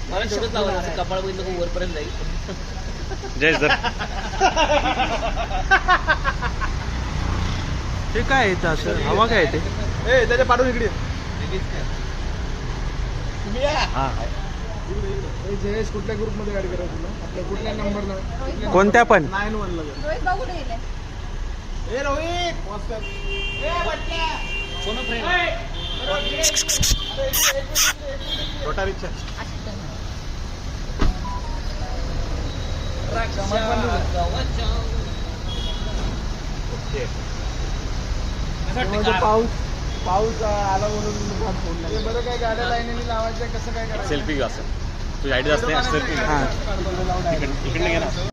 मला छोटंच लावा असं कपाळ बघितलं वरपर्यंत जाईल. जय सर. ते काय येतं असं हवा काय येते? ए त्याच्या पाठवून इकडे हा जयेश कुठल्या ग्रुपमध्ये ऍड करा तुला आपल्या कुठल्या नंबरला कोणत्या पण 91 ला रोहित बाबू गेले. ए रोहित वास्तर कोण फ्रेंड छोटा रिक्षा पाऊस आला म्हणून बरं काय गाड्या लाईनीने लावायच्या कसं काय करायचं सेल्फी घ्या सर. तुझी आयडी असते सेल्फी हां इकडे घे ना.